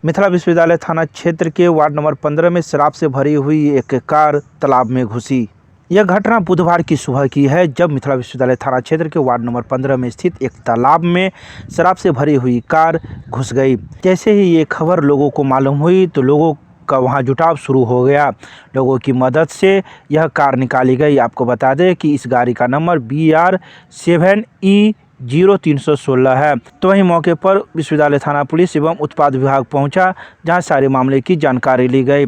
मिथिला विश्वविद्यालय थाना क्षेत्र के वार्ड नंबर 15 में शराब से भरी हुई एक कार तालाब में घुसी। यह घटना बुधवार की सुबह की है, जब मिथिला विश्वविद्यालय थाना क्षेत्र के वार्ड नंबर 15 में स्थित एक तालाब में शराब से भरी हुई कार घुस गई। जैसे ही ये खबर लोगों को मालूम हुई तो लोगों का वहां जुटाव शुरू हो गया। लोगों की मदद से यह कार निकाली गई। आपको बता दें कि इस गाड़ी का नंबर BR 7E0316 है। तो वहीं मौके पर विश्वविद्यालय थाना पुलिस एवं उत्पाद विभाग पहुंचा, जहां सारे मामले की जानकारी ली गई।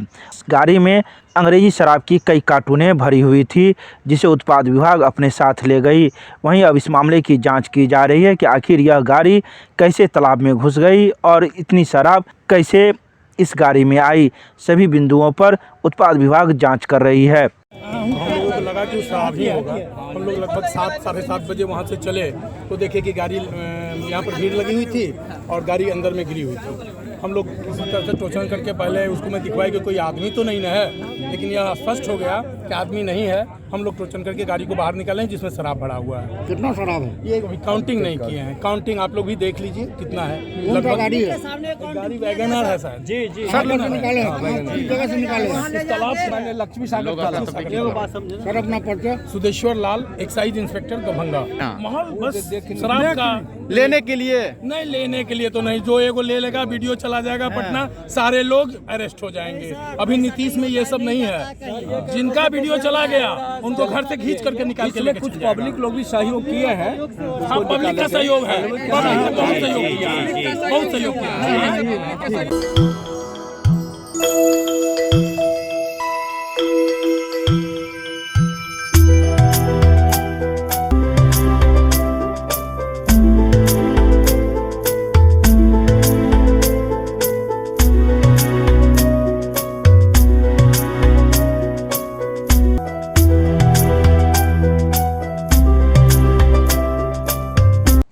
गाड़ी में अंग्रेजी शराब की कई कार्टूनें भरी हुई थी, जिसे उत्पाद विभाग अपने साथ ले गई। वहीं अब इस मामले की जांच की जा रही है कि आखिर यह गाड़ी कैसे तालाब में घुस गई और इतनी शराब कैसे इस गाड़ी में आई। सभी बिंदुओं पर उत्पाद विभाग जांच कर रही है। हम लोगों को लगा कि शराब ही होगा। हम लोग लगभग 7 साढ़े 7 बजे वहाँ से चले तो देखे कि गाड़ी यहाँ पर भीड़ लगी हुई थी और गाड़ी अंदर में गिरी हुई थी। हम लोग किसी तरह से टोचन करके पहले उसको मैं दिखवाई कि कोई आदमी तो नहीं न है, लेकिन यह स्पष्ट हो गया कि आदमी नहीं है। हम लोग टोचन करके गाड़ी को बाहर निकाले जिसमें शराब भरा हुआ है। कितना शराब है? ये अभी काउंटिंग नहीं किए हैं। काउंटिंग आप लोग भी देख लीजिए कितना है। कौन सा गाड़ी है? गाड़ी वैगनआर है सर। जी सर लोग निकाले हैं, किस जगह से निकाले हैं? तालाब से लक्ष्मी सागर तालाब। सर अपना पर्चा। सुदेश्वर लाल, एक्साइज इंस्पेक्टर दरभंगा। माहौल बस शराब का लेने के लिए नहीं, लेने के लिए तो नहीं। जो एगो ले लेगा, वीडियो चला जाएगा पटना, सारे लोग अरेस्ट हो जाएंगे। अभी नीतीश में ये सब नहीं है। जिनका वीडियो चला गया उनको घर से खींच करके निकाल के लेके कुछ पब्लिक लोग भी सहयोग किए हैं। हाँ, पब्लिक का सहयोग है। पब्लिक ने बहुत सहयोग किया है, बहुत सहयोग किया है।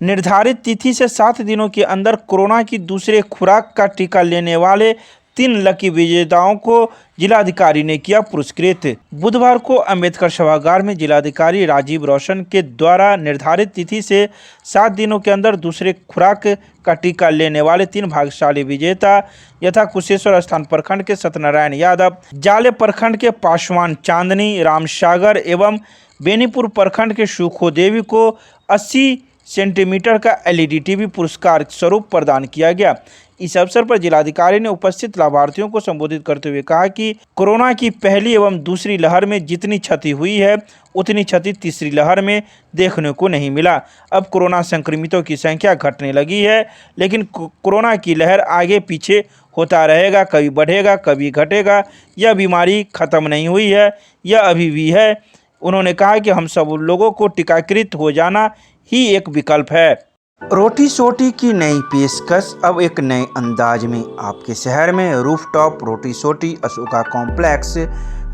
निर्धारित तिथि से 7 दिनों के अंदर कोरोना की दूसरे खुराक का टीका लेने वाले 3 लकी विजेताओं को जिलाधिकारी ने किया पुरस्कृत। बुधवार को अंबेडकर सभागार में जिलाधिकारी राजीव रोशन के द्वारा निर्धारित तिथि से 7 दिनों के अंदर दूसरे खुराक का टीका लेने वाले 3 भाग्यशाली विजेता यथा कुशेश्वर स्थान प्रखंड के सत्यनारायण यादव, जाले प्रखंड के पासवान चांदनी रामसागर एवं बेनीपुर प्रखंड के सुखो देवी को 80 सेंटीमीटर का LED TV पुरस्कार स्वरूप प्रदान किया गया। इस अवसर पर जिलाधिकारी ने उपस्थित लाभार्थियों को संबोधित करते हुए कहा कि कोरोना की पहली एवं दूसरी लहर में जितनी क्षति हुई है, उतनी क्षति तीसरी लहर में देखने को नहीं मिला। अब कोरोना संक्रमितों की संख्या घटने लगी है, लेकिन कोरोना की लहर आगे पीछे होता रहेगा, कभी बढ़ेगा कभी घटेगा। यह बीमारी खत्म नहीं हुई है, यह अभी भी है। उन्होंने कहा कि हम सब लोगों को टीकाकृत हो जाना ही एक विकल्प है। रोटी सोटी की नई पेशकश अब एक नए अंदाज में आपके शहर में रूफटॉप रोटी सोटी अशोका कॉम्प्लेक्स,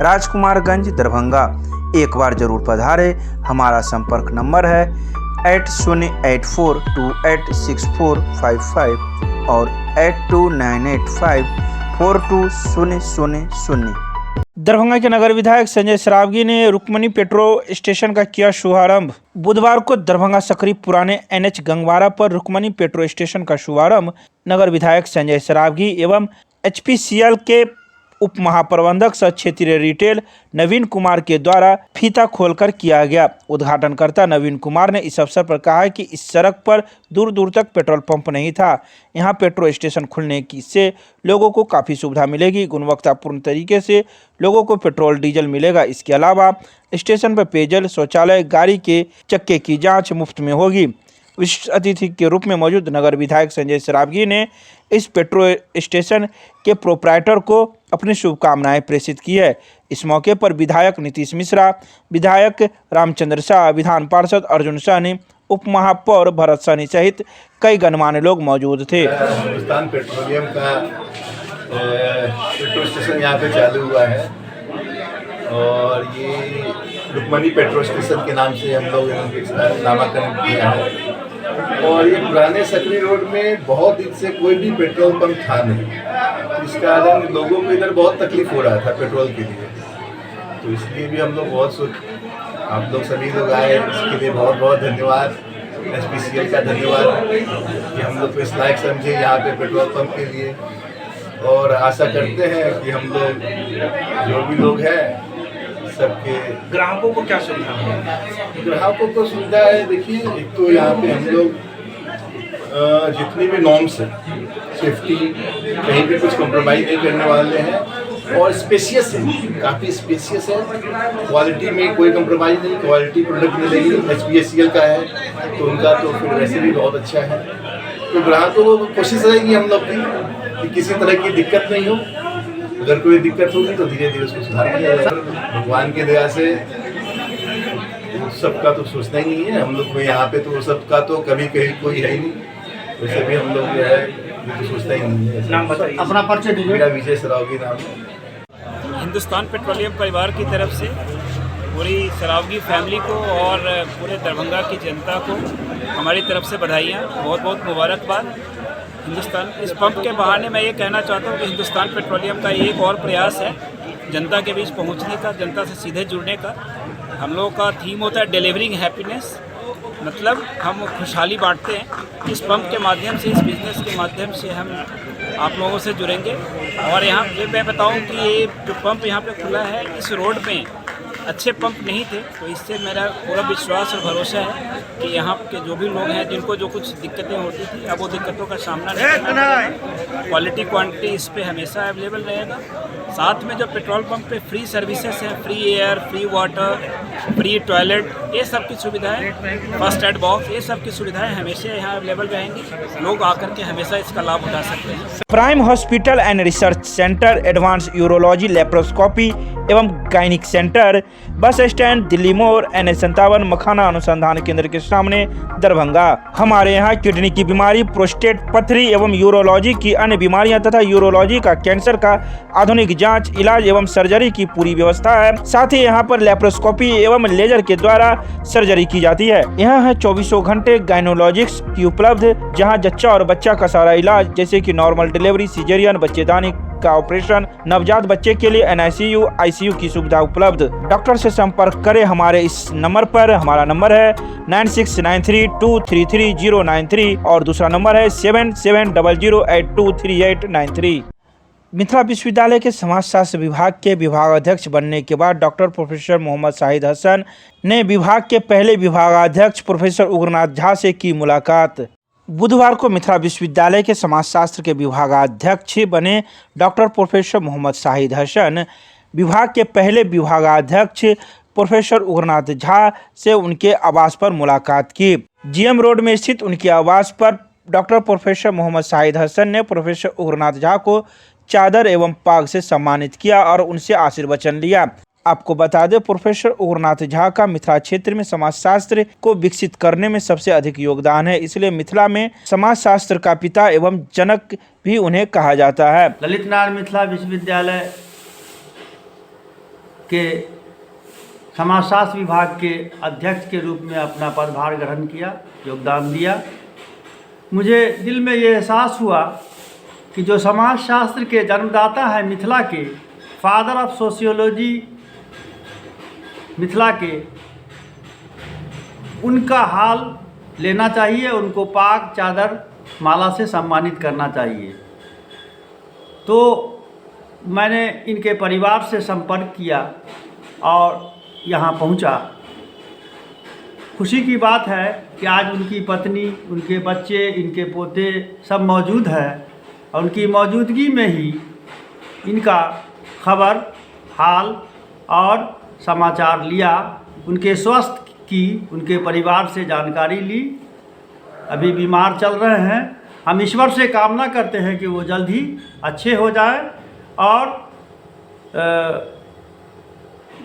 राजकुमारगंज, दरभंगा। एक बार जरूर पधारे। हमारा संपर्क नंबर है 8084286455 और 8298542000। दरभंगा के नगर विधायक संजय सरावगी ने रुक्मणी पेट्रोल स्टेशन का किया शुभारंभ। बुधवार को दरभंगा सकरी पुराने NH गंगवारा पर रुक्मणी पेट्रोल स्टेशन का शुभारंभ नगर विधायक संजय सरावगी एवं HPCL के उप महाप्रबंधक सह क्षेत्रीय रिटेल नवीन कुमार के द्वारा फीता खोलकर किया गया। उद्घाटनकर्ता नवीन कुमार ने इस अवसर पर कहा कि इस सड़क पर दूर दूर तक पेट्रोल पंप नहीं था। यहां पेट्रोल स्टेशन खुलने की से लोगों को काफ़ी सुविधा मिलेगी। गुणवत्तापूर्ण तरीके से लोगों को पेट्रोल डीजल मिलेगा। इसके अलावा स्टेशन पर पेयजल, शौचालय, गाड़ी के चक्के की जाँच मुफ्त में होगी। विशिष्ट अतिथि के रूप में मौजूद नगर विधायक संजय सरावगी ने इस पेट्रोल स्टेशन के प्रोप्राइटर को अपनी शुभकामनाएं प्रेषित की है। इस मौके पर विधायक नीतीश मिश्रा, विधायक रामचंद्र शाह, विधान पार्षद अर्जुन साहनी, उप महापौर भरत साहनी सहित कई गणमान्य लोग मौजूद थे। हिंदुस्तान पेट्रोलियम का पेट्रोल स्टेशन यहाँ पे चालू हुआ है और ये रुक्मणी पेट्रोल स्टेशन के नाम से हम लोग नामाकरण किया है। और ये पुराने सकरी रोड में बहुत दिन से कोई भी पेट्रोल पंप था नहीं, इस कारण लोगों को इधर बहुत तकलीफ हो रहा था पेट्रोल के लिए। तो इसलिए भी हम लोग बहुत आप लोग सभी लोग आए, इसके लिए बहुत बहुत धन्यवाद। HPCL का धन्यवाद कि हम लोग को इस लायक समझे यहाँ पे पेट्रोल पंप के लिए। और आशा करते हैं कि हम लोग जो भी लोग हैं सबके ग्राहकों को क्या सुविधा है? ग्राहकों को सुविधा है। देखिए, एक तो यहाँ पे हम लोग जितनी भी नॉर्म्स हैं, सेफ्टी, कहीं भी कुछ कॉम्प्रोमाइज़ नहीं करने वाले हैं और स्पेशियस है, काफ़ी स्पेशियस है। क्वालिटी में कोई कॉम्प्रोमाइज़ नहीं, क्वालिटी प्रोडक्ट मिलेगी। HPSCL का है तो उनका तो फिर वैसे भी बहुत अच्छा है। तो ग्राहकों को कोशिश रहेगी हम लोग की कि किसी तरह की दिक्कत नहीं हो। अगर कोई दिक्कत होगी तो धीरे धीरे उसको सुधार किया जाएगा। भगवान की दया से सबका तो सोचना ही नहीं है। हम लोग को यहाँ पे तो सबका तो कभी कहीं कोई है ही नहीं। वैसे भी हम लोग जो है ये तो सोचता ही नहीं है। नाम बताइए। अपना परिचय दीजिए। मेरा विजय सरावगी नाम है। हिंदुस्तान पेट्रोलियम परिवार की तरफ से पूरी सरावगी फैमिली को और पूरे दरभंगा की जनता को हमारी तरफ से बधाइयाँ, बहुत बहुत मुबारकबाद। हिंदुस्तान इस पंप के बहाने मैं ये कहना चाहता हूँ कि हिंदुस्तान पेट्रोलियम का एक और प्रयास है जनता के बीच पहुँचने का, जनता से सीधे जुड़ने का। हम लोगों का थीम होता है डिलीवरिंग हैप्पीनेस, मतलब हम खुशहाली बांटते हैं। इस पंप के माध्यम से, इस बिज़नेस के माध्यम से हम आप लोगों से जुड़ेंगे। और यहाँ पे मैं बताऊँ कि ये जो पंप यहाँ पे खुला है, इस रोड पे अच्छे पंप नहीं थे, तो इससे मेरा पूरा विश्वास और भरोसा है कि यहाँ के जो भी लोग हैं जिनको जो कुछ दिक्कतें होती थी, अब वो दिक्कतों का सामना नहीं करना पड़ेगा। क्वालिटी क्वांटिटी इस पे हमेशा अवेलेबल रहेगा। साथ में जो पेट्रोल पंप पे फ्री सर्विसेज हैं, free air, free water, free toilet, ये सब की सुविधाएं, फर्स्ट एड बॉक्स, ये सब की सुविधाएं हमेशा यहाँ अवेलेबल रहेंगी। लोग आकर के हमेशा इसका लाभ उठा सकते हैं। Prime hospital and research centre, advance urology, laparoscopy एवं gynaec centre, bus stand, Delhi मोड़, NH57, मखाना अनुसंधान केंद्र के सामने, दरभंगा। हमारे यहाँ किडनी की बीमारी, प्रोस्टेट, पथरी एवं यूरोलॉजी की अन्य बीमारियां तथा यूरोलॉजी का, कैंसर का आधुनिक जांच, इलाज एवं सर्जरी की पूरी व्यवस्था है। साथ ही यहाँ पर लेप्रोस्कोपी एवं लेजर के द्वारा सर्जरी की जाती है। यहाँ है 24 घंटे गायनोलॉजिक्स की उपलब्ध, जहाँ जच्चा और बच्चा का सारा इलाज जैसे कि नॉर्मल डिलीवरी, सिजेरियन, बच्चेदानी का ऑपरेशन, नवजात बच्चे के लिए NICU, ICU की सुविधा उपलब्ध। डॉक्टर से संपर्क करें हमारे इस नंबर पर। हमारा नंबर है 9693233093 और दूसरा नंबर है 7700823893। मिथिला विश्वविद्यालय के समाजशास्त्र विभाग के विभागाध्यक्ष बनने के बाद डॉक्टर प्रोफेसर मोहम्मद शाहिद हसन ने विभाग के पहले विभागाध्यक्ष प्रोफेसर उग्रनाथ झा से की मुलाकात। बुधवार को मिथिला विश्वविद्यालय के समाजशास्त्र के विभागाध्यक्ष बने डॉक्टर प्रोफेसर मोहम्मद शाहिद हसन विभाग के पहले विभागाध्यक्ष प्रोफेसर उग्रनाथ झा से उनके आवास पर मुलाकात की। GM रोड में स्थित उनके आवास पर डॉक्टर प्रोफेसर मोहम्मद शाहिद हसन ने प्रोफेसर उग्रनाथ झा को चादर एवं पाग से सम्मानित किया और उनसे आशीर्वचन लिया। आपको बता दें, प्रोफेसर उग्रनाथ झा का मिथिला क्षेत्र में समाजशास्त्र को विकसित करने में सबसे अधिक योगदान है, इसलिए मिथिला में समाजशास्त्र का पिता एवं जनक भी उन्हें कहा जाता है। ललित नारायण मिथिला विश्वविद्यालय के समाजशास्त्र विभाग के अध्यक्ष के रूप में अपना पदभार ग्रहण किया, योगदान दिया। मुझे दिल में ये एहसास हुआ कि जो समाजशास्त्र के जन्मदाता हैं मिथिला के, फादर ऑफ सोशियोलॉजी मिथिला के, उनका हाल लेना चाहिए, उनको पाग, चादर, माला से सम्मानित करना चाहिए। तो मैंने इनके परिवार से संपर्क किया और यहाँ पहुँचा। खुशी की बात है कि आज उनकी पत्नी, उनके बच्चे, इनके पोते सब मौजूद हैं और उनकी मौजूदगी में ही इनका खबर, हाल और समाचार लिया, उनके स्वास्थ्य की, उनके परिवार से जानकारी ली। अभी बीमार चल रहे हैं। हम ईश्वर से कामना करते हैं कि वो जल्द ही अच्छे हो जाए और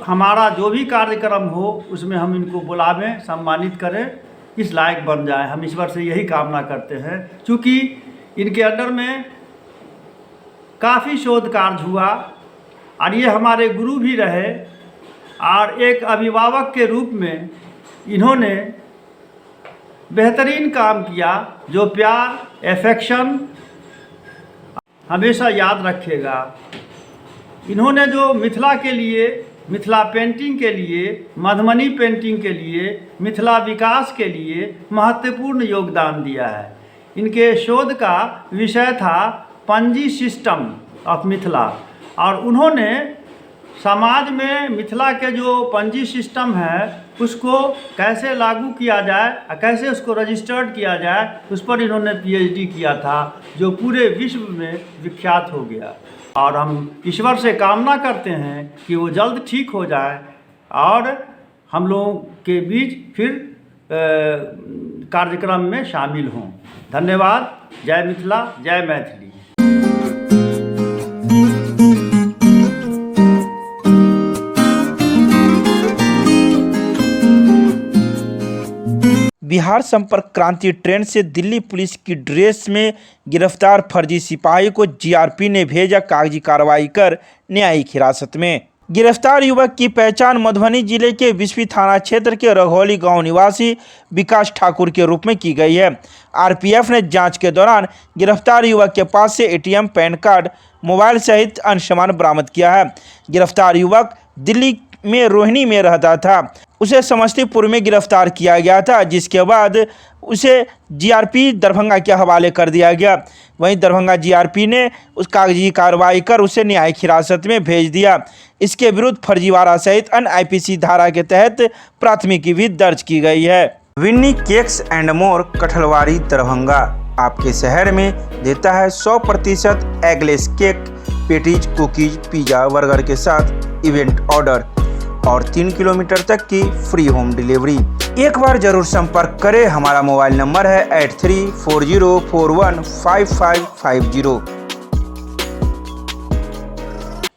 हमारा जो भी कार्यक्रम हो उसमें हम इनको बुलावें, सम्मानित करें, इस लायक बन जाए। हम ईश्वर से यही कामना करते हैं। क्योंकि इनके अंडर में काफ़ी शोध कार्य हुआ और ये हमारे गुरु भी रहे और एक अभिभावक के रूप में इन्होंने बेहतरीन काम किया, जो प्यार, एफेक्शन हमेशा याद रखेगा। इन्होंने जो मिथिला के लिए, मिथिला पेंटिंग के लिए, मधुबनी पेंटिंग के लिए, मिथिला विकास के लिए महत्वपूर्ण योगदान दिया है। इनके शोध का विषय था पंजी सिस्टम ऑफ मिथिला। और उन्होंने समाज में मिथिला के जो पंजी सिस्टम है उसको कैसे लागू किया जाए और कैसे उसको रजिस्टर्ड किया जाए, उस पर इन्होंने PhD किया था, जो पूरे विश्व में विख्यात हो गया। और हम ईश्वर से कामना करते हैं कि वो जल्द ठीक हो जाए और हम लोगों के बीच फिर कार्यक्रम में शामिल हों। धन्यवाद। जय मिथिला, जय मैथिली। बिहार संपर्क क्रांति ट्रेन से दिल्ली पुलिस की ड्रेस में गिरफ्तार फर्जी सिपाही को GRP ने भेजा कागजी कार्रवाई कर न्यायिक हिरासत में। गिरफ्तार युवक की पहचान मधुबनी जिले के बिस्फी थाना क्षेत्र के रघौली गांव निवासी विकास ठाकुर के रूप में की गई है। RPF ने जांच के दौरान गिरफ्तार युवक के पास से ATM, पैन कार्ड, मोबाइल सहित अन्य सामान बरामद किया है। गिरफ्तार युवक दिल्ली में रोहिणी में रहता था। उसे समस्तीपुर में गिरफ्तार किया गया था, जिसके बाद उसे GRP दरभंगा के हवाले कर दिया गया। वहीं दरभंगा GRP ने उस कागजी कार्रवाई कर उसे न्यायिक हिरासत में भेज दिया। इसके विरुद्ध फर्जीवाड़ा सहित अन्य IPC धारा के तहत प्राथमिकी भी दर्ज की गई है। Vinni cakes and more Kathalwari Darbhanga आपके शहर में देता है 100% eggless cake, patties, cookies, pizza, burger के साथ इवेंट ऑर्डर और 3 किलोमीटर तक की फ्री होम डिलीवरी। एक बार जरूर संपर्क करें। हमारा मोबाइल नंबर है 8340415550।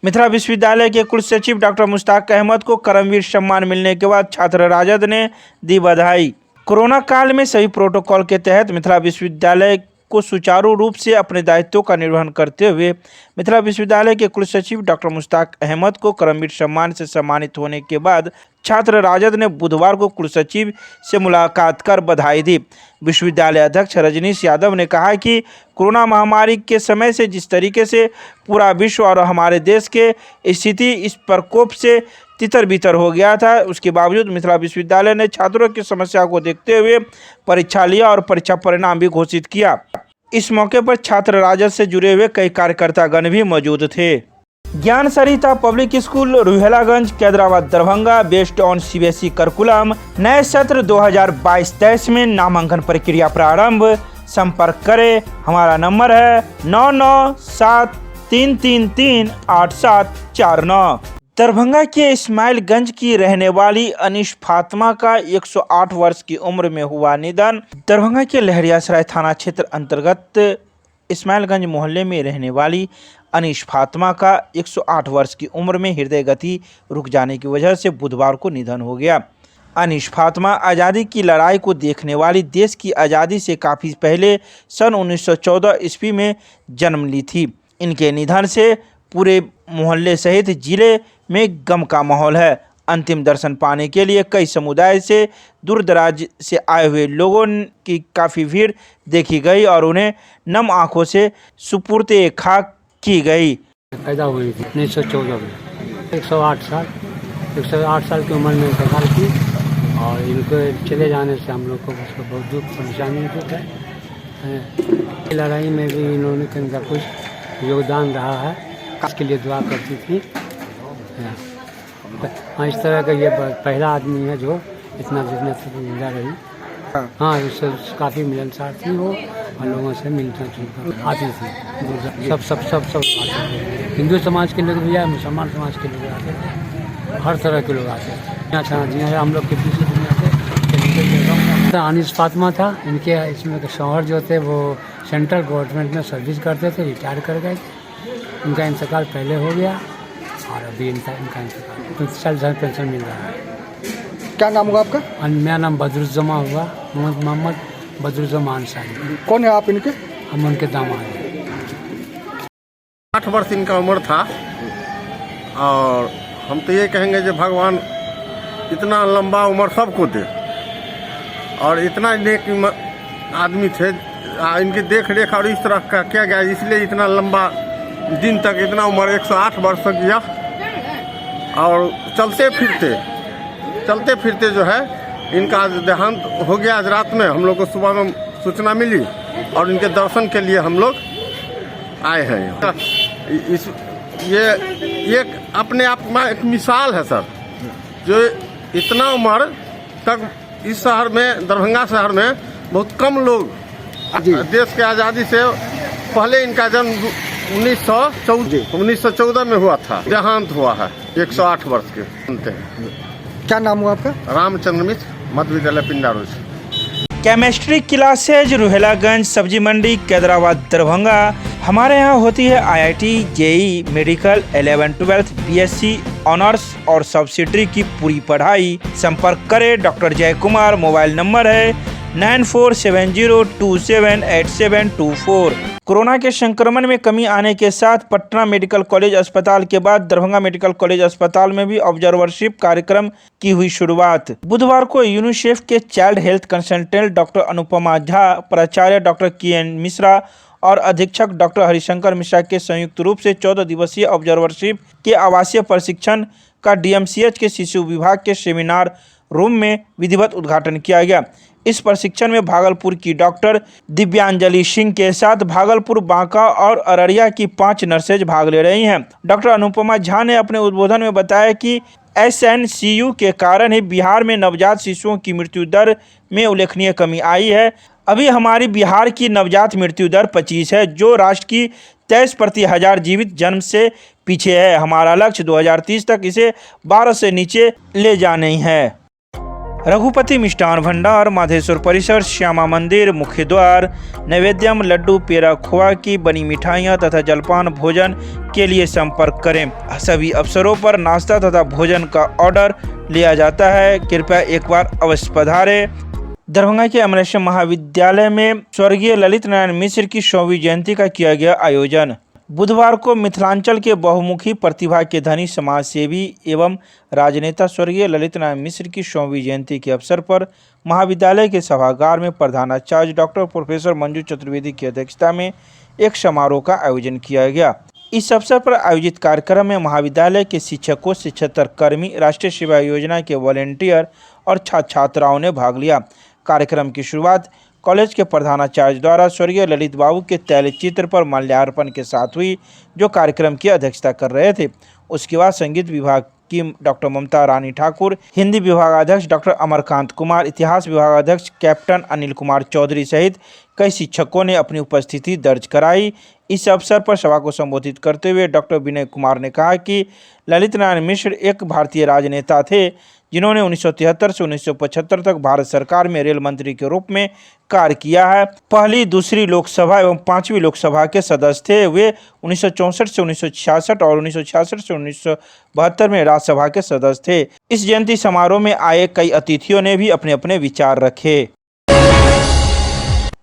मिथिला विश्वविद्यालय के कुलसचिव डॉक्टर मुश्ताक अहमद को करमवीर सम्मान मिलने के बाद छात्र राजद ने दी बधाई। कोरोना काल में सभी प्रोटोकॉल के तहत मिथिला विश्वविद्यालय को सुचारू रूप से अपने दायित्वों का निर्वहन करते हुए मिथिला विश्वविद्यालय के कुलसचिव डॉक्टर मुश्ताक अहमद को करमवीर सम्मान से सम्मानित होने के बाद छात्र राजद ने बुधवार को कुलसचिव से मुलाकात कर बधाई दी। विश्वविद्यालय अध्यक्ष रजनीश यादव ने कहा कि कोरोना महामारी के समय से जिस तरीके से पूरा विश्व और हमारे देश के स्थिति इस प्रकोप से तितर बितर हो गया था, उसके बावजूद मिथिला विश्वविद्यालय ने छात्रों की समस्या को देखते हुए परीक्षा लिया और परीक्षा परिणाम भी घोषित किया। इस मौके पर छात्र राजद से जुड़े हुए कई कार्यकर्तागण भी मौजूद थे। Gyan Sarita public school Ruhelaganj Kaidrabad Darbhanga based on CBSE curriculum नए सत्र 2022-23 में नामांकन प्रक्रिया प्रारंभ। संपर्क करें। हमारा नंबर है 9973338749। दरभंगा के इस्माइलगंज की रहने वाली अनीश फातिमा का 108 वर्ष की उम्र में हुआ निधन। दरभंगा के लहरियासराय थाना क्षेत्र अंतर्गत इस्माइलगंज मोहल्ले में रहने वाली अनीश फातिमा का 108 वर्ष की उम्र में हृदय गति रुक जाने की वजह से बुधवार को निधन हो गया। अनीश फातिमा आज़ादी की लड़ाई को देखने वाली, देश की आज़ादी से काफ़ी पहले सन 1914 ईस्वी में जन्म ली थी। इनके निधन से पूरे मोहल्ले सहित जिले में गम का माहौल है। अंतिम दर्शन पाने के लिए कई समुदाय से दूर दराज से आए हुए लोगों की काफ़ी भीड़ देखी गई और उन्हें नम आंखों से सुपुर्द खाक की गई। पैदा हुई थी 1914 में, 108 साल की उम्र में इंतकाल की और इनको चले जाने से हम लोग को बहुत दुख परेशानी होती है। लड़ाई में भी इन्होंने इनका कुछ योगदान रहा है, इसके लिए दुआ करती थी। हाँ, इस तरह का ये पहला आदमी है जो इतना जितना जिंदा रही। हाँ, इससे काफ़ी मिलनसार थी वो और लोगों से मिलता जुलता आती थी। सब आते थे। हिंदू समाज के लोग भी आए, मुसलमान समाज के लोग आते थे, हर तरह के लोग आते थे। अच्छा जी, हम लोग के पीछे दुनिया से अनीश फातिमा था। इनके इसमें शौहर जो थे वो सेंट्रल गवर्नमेंट में सर्विस करते थे, रिटायर कर गए थे। उनका इंतकाल पहले हो गया और अभी इनका इंतकाल 35 पेंशन मिल रहा है। क्या नाम होगा आपका? मेरा नाम बदरुज्जमा हुआ, मोहम्मद बदरुज्जमा अंसारी। कौन है आप इनके? हम उनके दामाद हैं। 8 वर्ष इनका उम्र था और हम तो ये कहेंगे कि भगवान इतना लंबा उम्र सबको दे और इतना नेक आदमी थे। इनकी देख रेख और इस तरह का किया गया, इसलिए इतना लंबा दिन तक इतना उम्र 108 वर्ष तक किया। और चलते फिरते जो है इनका देहांत हो गया। आज रात में हम लोग को सुबह में सूचना मिली और इनके दर्शन के लिए हम लोग आए हैं। इस ये एक अपने आप में एक मिसाल है सर, जो इतना उम्र तक इस शहर में, दरभंगा शहर में बहुत कम लोग देश के आज़ादी से पहले इनका जन्म 1914 में हुआ था, देहांत हुआ है 108 वर्ष के बनते हैं। क्या नाम हुआ आपका? रामचंद्र मिश्र, मध्य विद्यालय पिंडारोज। केमिस्ट्री क्लासेज रुहेलागंज, सब्जी मंडी, कैदराबाद, दरभंगा। हमारे यहाँ होती है IIT, JEE, medical, 11, 12, BSc honours और सब्सिडरी की पूरी पढ़ाई। संपर्क करें डॉक्टर जय कुमार। मोबाइल नंबर है 9470278724। कोरोना के संक्रमण में कमी आने के साथ पटना मेडिकल कॉलेज अस्पताल के बाद दरभंगा मेडिकल कॉलेज अस्पताल में भी ऑब्जर्वरशिप कार्यक्रम की हुई शुरुआत। बुधवार को यूनिसेफ के child health consultant doctor Anupama Jha, प्राचार्य डॉक्टर KN मिश्रा और अधीक्षक डॉक्टर हरिशंकर मिश्रा के संयुक्त रूप से 14 दिवसीय ऑब्जर्वरशिप के आवासीय प्रशिक्षण का DMCH के शिशु विभाग के सेमिनार रूम में विधिवत उद्घाटन किया गया। इस प्रशिक्षण में भागलपुर की डॉक्टर दिव्यांजलि सिंह के साथ भागलपुर, बांका और अररिया की 5 नर्सेज भाग ले रही हैं। डॉक्टर अनुपमा झा ने अपने उद्बोधन में बताया कि SNCU के कारण ही बिहार में नवजात शिशुओं की मृत्यु दर में उल्लेखनीय कमी आई है। अभी हमारी बिहार की नवजात मृत्यु दर 25 है, जो राष्ट्र की 23 प्रति हजार जीवित जन्म से पीछे है। हमारा लक्ष्य 2030 तक इसे 12 से नीचे ले जाना है। रघुपति मिष्ठान भंडार, माधेश्वर परिसर, श्यामा मंदिर, मुख्य द्वार। नैवेद्यम, लड्डू, पेड़ा, खोआ की बनी मिठाइयाँ तथा जलपान भोजन के लिए संपर्क करें। सभी अवसरों पर नाश्ता तथा भोजन का ऑर्डर लिया जाता है। कृपया एक बार अवश्य पधारें। दरभंगा के अमरेश्वर महाविद्यालय में स्वर्गीय ललित नारायण मिश्र की 100वीं जयंती का किया गया आयोजन। बुधवार को मिथिलांचल के बहुमुखी प्रतिभा के धनी समाजसेवी एवं राजनेता स्वर्गीय ललित नारायण मिश्र की 100वीं जयंती के अवसर पर महाविद्यालय के सभागार में प्रधानाचार्य डॉक्टर प्रोफेसर मंजू चतुर्वेदी की अध्यक्षता में एक समारोह का आयोजन किया गया। इस अवसर पर आयोजित कार्यक्रम में महाविद्यालय के शिक्षकों, शिक्षकेतर कर्मी, राष्ट्रीय सेवा योजना के वॉलेंटियर और छात्र छात्राओं ने भाग लिया। कार्यक्रम की शुरुआत कॉलेज के प्रधानाचार्य द्वारा स्वर्गीय ललित बाबू के तैलचित्र पर माल्यार्पण के साथ हुई, जो कार्यक्रम की अध्यक्षता कर रहे थे। उसके बाद संगीत विभाग की डॉक्टर ममता रानी ठाकुर, हिंदी विभागाध्यक्ष डॉक्टर अमरकांत कुमार, इतिहास विभागाध्यक्ष कैप्टन अनिल कुमार चौधरी सहित कई शिक्षकों ने अपनी उपस्थिति दर्ज कराई। इस अवसर पर सभा को संबोधित करते हुए डॉक्टर विनय कुमार ने कहा कि ललित नारायण मिश्र एक भारतीय राजनेता थे, जिन्होंने 1973 से 1975 तक भारत सरकार में रेल मंत्री के रूप में कार्य किया है। पहली, दूसरी लोकसभा एवं 5वीं लोकसभा के सदस्य थे। वे 1964 से 1966 और 1966 से 1972 में राज्यसभा के सदस्य थे। इस जयंती समारोह में आए कई अतिथियों ने भी अपने अपने विचार रखे।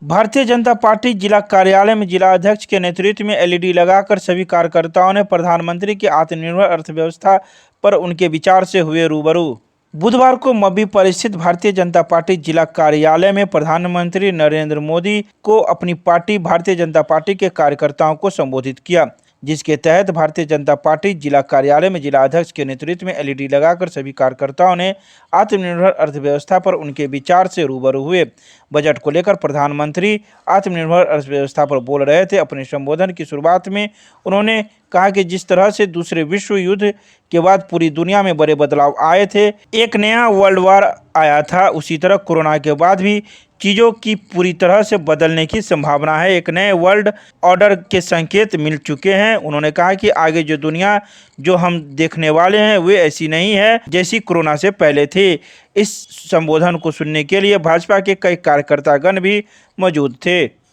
भारतीय जनता पार्टी जिला कार्यालय में जिला अध्यक्ष के नेतृत्व में LED लगाकर सभी कार्यकर्ताओं ने प्रधानमंत्री की आत्मनिर्भर अर्थव्यवस्था पर उनके विचार से हुए रूबरू। बुधवार को मब्बी पर स्थित भारतीय जनता पार्टी जिला कार्यालय में प्रधानमंत्री नरेंद्र मोदी को अपनी पार्टी भारतीय जनता पार्टी के कार्यकर्ताओं को संबोधित किया, जिसके तहत भारतीय जनता पार्टी जिला कार्यालय में जिला अध्यक्ष के नेतृत्व में LED लगाकर सभी कार्यकर्ताओं ने आत्मनिर्भर अर्थव्यवस्था पर उनके विचार से रूबरू हुए। बजट को लेकर प्रधानमंत्री आत्मनिर्भर अर्थव्यवस्था पर बोल रहे थे। अपने संबोधन की शुरुआत में उन्होंने कहा कि जिस तरह से दूसरे विश्व युद्ध के बाद पूरी दुनिया में बड़े बदलाव आए थे, एक नया वर्ल्ड वार आया था, उसी तरह कोरोना के बाद भी चीज़ों की पूरी तरह से बदलने की संभावना है। एक नए वर्ल्ड ऑर्डर के संकेत मिल चुके हैं। उन्होंने कहा कि आगे जो दुनिया जो हम देखने वाले हैं वे ऐसी नहीं है जैसी कोरोना से पहले थी। इस संबोधन को सुनने के लिए भाजपा के कई कार्यकर्तागण भी मौजूद थे।